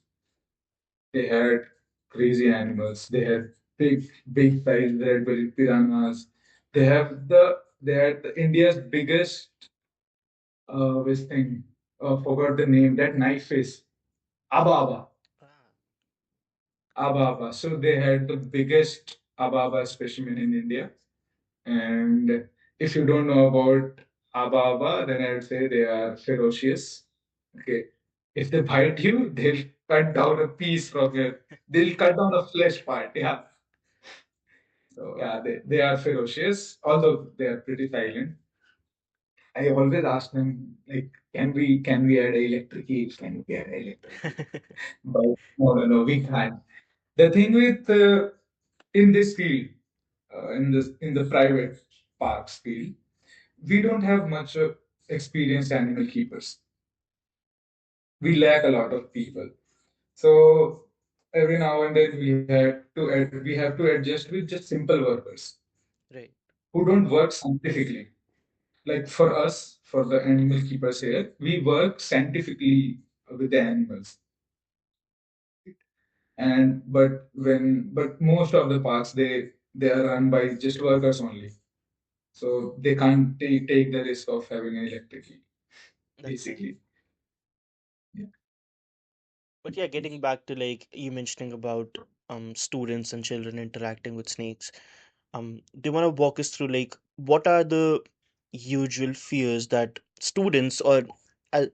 Speaker 2: They had crazy animals. They had big size red-bellied piranhas. They had India's biggest this thing. Forgot the name. That knife fish. Ababa.
Speaker 1: yeah.
Speaker 2: Ababa. So they had the biggest Ababa specimen in India. And if you don't know about Ababa, then I would say they are ferocious. Okay. If they bite you, they'll cut down a piece from your. They'll cut down a flesh part. Yeah. So yeah, they are ferocious, although they are pretty silent. I always ask them like, can we add electric eaves? Can we add electric eaves? But no, we can't. The thing with in this field, in the private parks field, we don't have much. experienced animal keepers. We lack a lot of people. So every now and then we have to adjust with just simple workers
Speaker 1: Right.
Speaker 2: who don't work scientifically. Like for us, for the animal keepers here, we work scientifically with the animals. And but most of the parks they are run by just workers only. So they can't take the risk of having an electric heat,
Speaker 1: That's right.
Speaker 2: basically. Yeah.
Speaker 1: But yeah, getting back to like you mentioning about students and children interacting with snakes. Do you want to walk us through like what are the usual fears that students or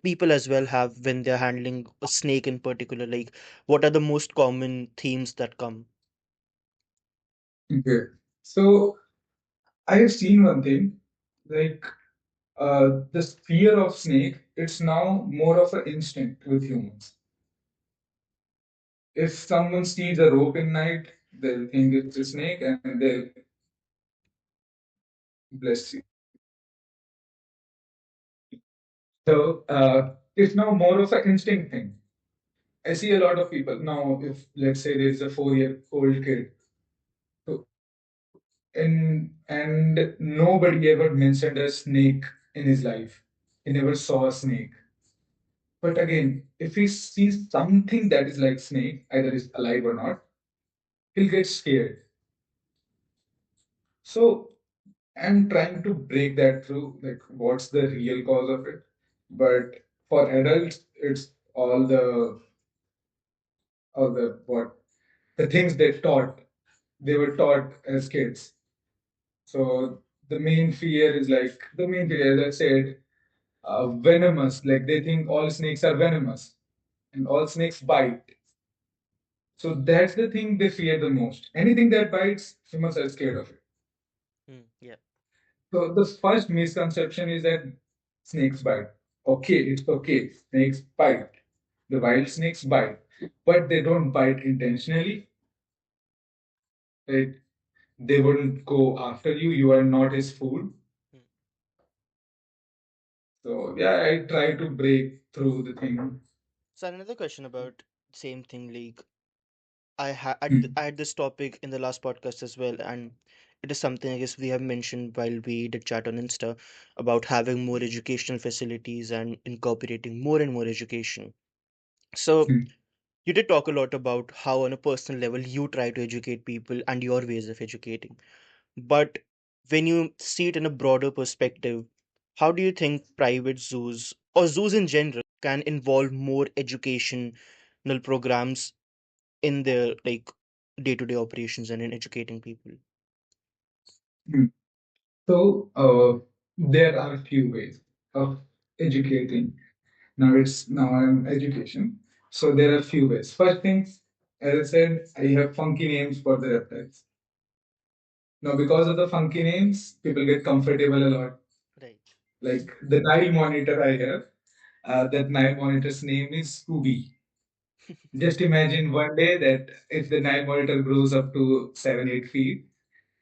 Speaker 1: people as well have when they're handling a snake in particular? Like, what are the most common themes that come?
Speaker 2: Okay. So I have seen one thing, like this fear of snake. It's now more of an instinct with humans. If someone sees a rope in night, they'll think it's a snake and they'll bless you. So it's now more of an instinct thing. I see a lot of people now. If let's say there's a 4-year-old kid, so and nobody ever mentioned a snake in his life. He never saw a snake. But again, if he sees something that is like snake, either is alive or not, he'll get scared. So I'm trying to break that through, like what's the real cause of it. But for adults, it's all the what the things they were taught as kids. So the main fear, as I said, venomous. Like they think all snakes are venomous and all snakes bite. So that's the thing they fear the most. Anything that bites, humans are scared of it.
Speaker 1: Yeah.
Speaker 2: So the first misconception is that snakes bite. Okay, it's okay. Snakes bite. The wild snakes bite, but they don't bite intentionally. Right? They wouldn't go after you. You are not his food.
Speaker 1: Mm.
Speaker 2: So yeah, I try to break through the thing.
Speaker 1: So another question about same thing. Like
Speaker 2: Hmm.
Speaker 1: I had this topic in the last podcast as well, and it is something I guess we have mentioned while we did chat on Insta about having more educational facilities and incorporating more and more education. So
Speaker 2: Hmm.
Speaker 1: you did talk a lot about how, on a personal level, you try to educate people and your ways of educating. But when you see it in a broader perspective, how do you think private zoos or zoos in general can involve more educational programs in their like day-to-day operations and in educating people?
Speaker 2: Hmm. So there are a few ways of educating. Now I'm education. So there are a few ways. First things, as I said, I have funky names for the reptiles. Now because of the funky names, people get comfortable a lot.
Speaker 1: Right.
Speaker 2: Like the Nile monitor I have, that Nile monitor's name is Scooby. Just imagine one day that if the Nile monitor grows up to 7, 8 feet,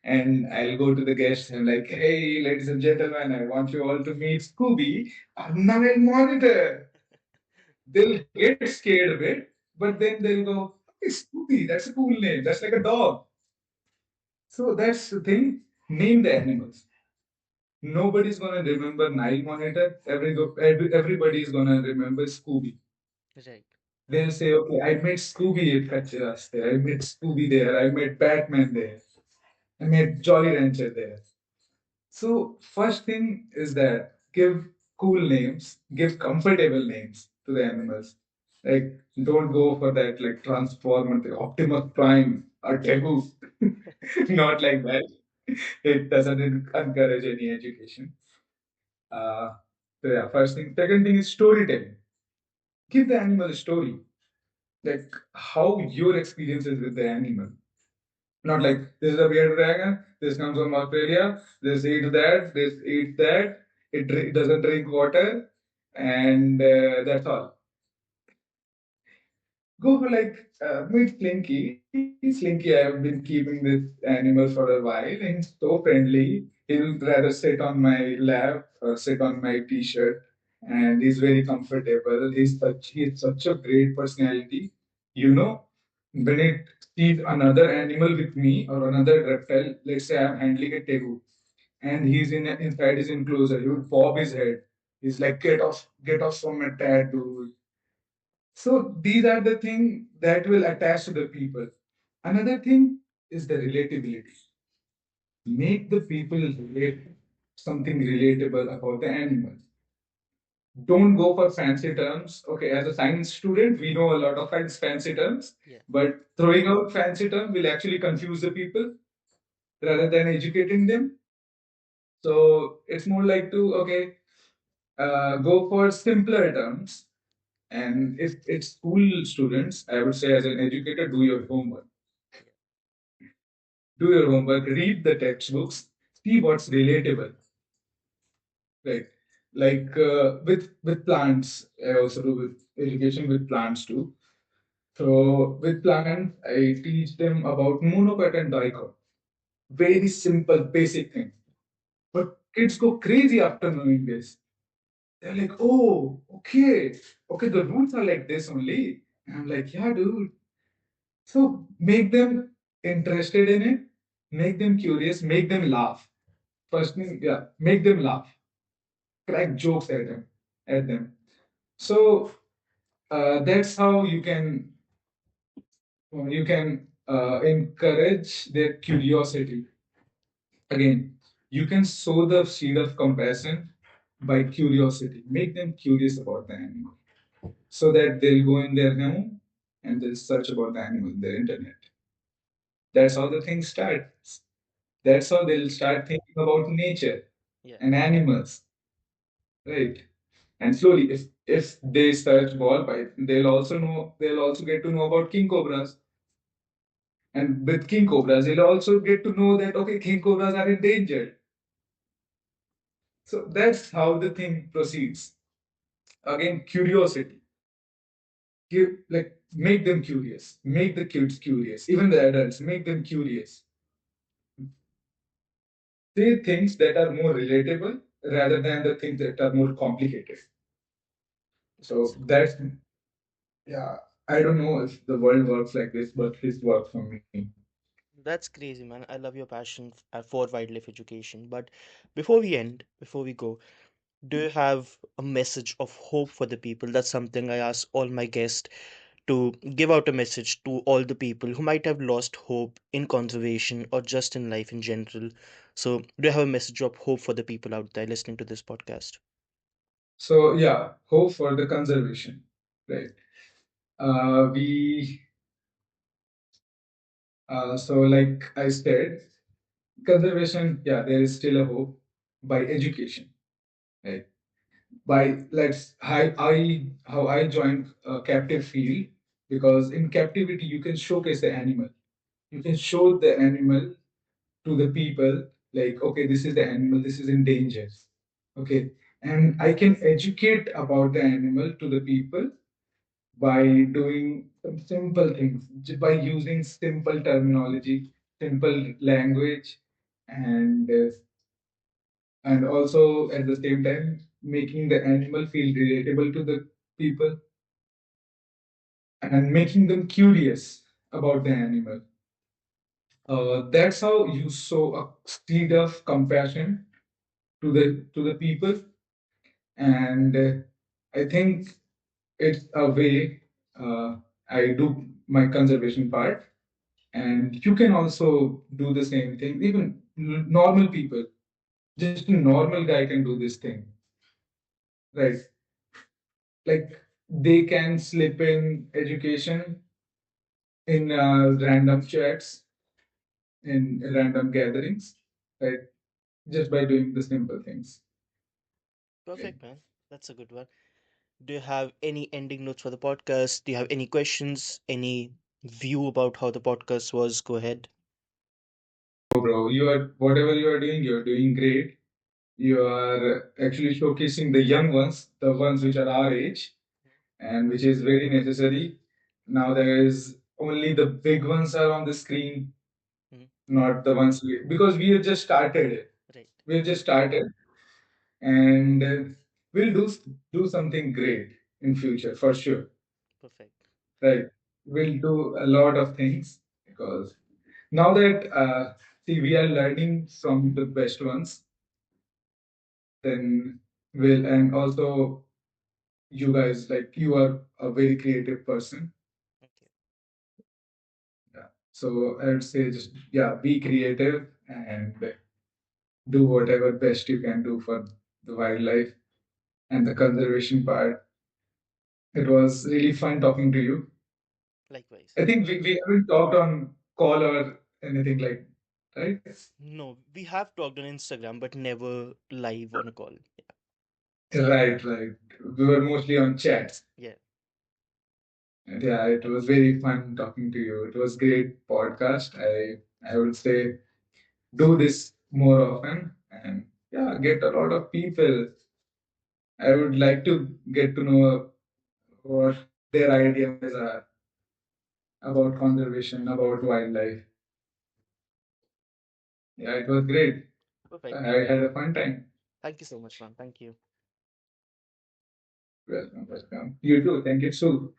Speaker 2: and I'll go to the guests and like, hey, ladies and gentlemen, I want you all to meet Scooby, a Nile monitor. They'll get scared a bit, but then they'll go, hey, Scooby, that's a cool name. That's like a dog. So that's the thing. Name the animals. Nobody's gonna remember Nile monitor. Everybody is gonna remember Scooby.
Speaker 1: Right.
Speaker 2: They'll say, okay, I met Scooby at Kachiraste. I met Scooby there. I met Batman there. I met Jolly Rancher there. So first thing is that give cool names, give comfortable names to the animals. Like don't go for that like Transformer, the Optimus Prime, or tegu. Not like that. It doesn't encourage any education. Uh, so yeah, first thing. Second thing is storytelling. Give the animal a story, like how your experiences with the animal. Not like this is a bearded dragon. This comes from Australia. This eats that. This eats that. It doesn't drink water, and that's all. Go for like meet Slinky. Slinky, I have been keeping this animal for a while, and he's so friendly. He'll rather sit on my lap or sit on my t-shirt, and he's very comfortable. He's such a great personality. You know, when it sees another animal with me or another reptile, let's say I'm handling a tegu, and he's inside his enclosure, he would bob his head. He's like, get off from my dad, dude. So these are the things that will attach to the people. Another thing is the relatability. Make the people relate something relatable about the animal. Don't go for fancy terms. Okay, as a science student, we know a lot of fancy terms,
Speaker 1: Yeah.
Speaker 2: but throwing out fancy terms will actually confuse the people rather than educating them. So it's more like to, okay, go for simpler terms. And if it's school students, I would say as an educator, do your homework. Do your homework, read the textbooks, see what's relatable. Right. Like with plants, I also do with education with plants too. So with plants, I teach them about monopet and dicot. Very simple, basic thing. But kids go crazy after knowing this. They're like, oh, okay, the roots are like this only. And I'm like, yeah, dude. So make them interested in it, make them curious, make them laugh. First thing, yeah, make them laugh, crack jokes at them. So that's how you can encourage their curiosity. Again, you can sow the seed of compassion by curiosity. Make them curious about the animal, so that they'll go in their home and they'll search about the animal in the internet. That's how the thing starts. That's how they'll start thinking about nature
Speaker 1: Yeah.
Speaker 2: and animals, right? And slowly, if they search ball bite, they'll also get to know about king cobras. And with king cobras, they'll also get to know that okay, king cobras are endangered. So that's how the thing proceeds. Again, curiosity. Make them curious. Make the kids curious. Even the adults, make them curious. Say things that are more relatable rather than the things that are more complicated.
Speaker 1: That's
Speaker 2: So that's yeah. I don't know if the world works like this, but this works for me.
Speaker 1: that's crazy, man. I love your passion for wildlife education. But before we end, before we go, do you have a message of hope for the people? That's something I ask all my guests, to give out a message to all the people who might have lost hope in conservation or just in life in general. So, do you have a message of hope for the people out there listening to this podcast?
Speaker 2: So yeah, hope for the conservation, right? We so like I said, conservation. Yeah, there is still a hope by education, right? By let's how I joined a captive field, because in captivity you can showcase the animal. You can show the animal to the people, like okay, this is the animal, this is in danger, okay, and I can educate about the animal to the people by doing some simple things, by using simple terminology, simple language, and also at the same time making the animal feel relatable to the people and making them curious about the animal. That's how you sow a seed of compassion to the people, and I think it's a way I do my conservation part, and you can also do the same thing. Even normal people, just a normal guy can do this thing, right? Like they can slip in education in random chats, in random gatherings, right? Just by doing the simple things. Right?
Speaker 1: Perfect, man. That's a good one. Do you have any ending notes for the podcast? Do you have any questions? Any view about how the podcast was? Go ahead.
Speaker 2: Oh, bro, you are whatever you're doing great. You are actually showcasing the young ones, the ones which are our age, and which is very necessary. Now there is only the big ones are on the screen,
Speaker 1: Mhm.
Speaker 2: not the ones because we have just started.
Speaker 1: Right.
Speaker 2: We've just started, and we'll do something great in future for sure.
Speaker 1: Perfect.
Speaker 2: Right? We'll do a lot of things because now that see we are learning from the best ones, then will and also you guys like you are a very creative person.
Speaker 1: Okay.
Speaker 2: Yeah. So I would say just yeah, be creative and do whatever best you can do for the wildlife and the conservation part. It was really fun talking to you.
Speaker 1: Likewise.
Speaker 2: I think we haven't talked on call or anything like right?
Speaker 1: No, we have talked on Instagram, but never live on a call.
Speaker 2: Right, right. We were mostly on chats.
Speaker 1: Yeah.
Speaker 2: And yeah, it was very fun talking to you. It was great podcast. I would say do this more often and yeah, get a lot of people. I would like to get to know what their ideas are about conservation, about wildlife. Yeah, it was great.
Speaker 1: Perfect.
Speaker 2: I had a fun time.
Speaker 1: Thank you so much, man. Thank you.
Speaker 2: Welcome, welcome. You too. Thank you, Sue.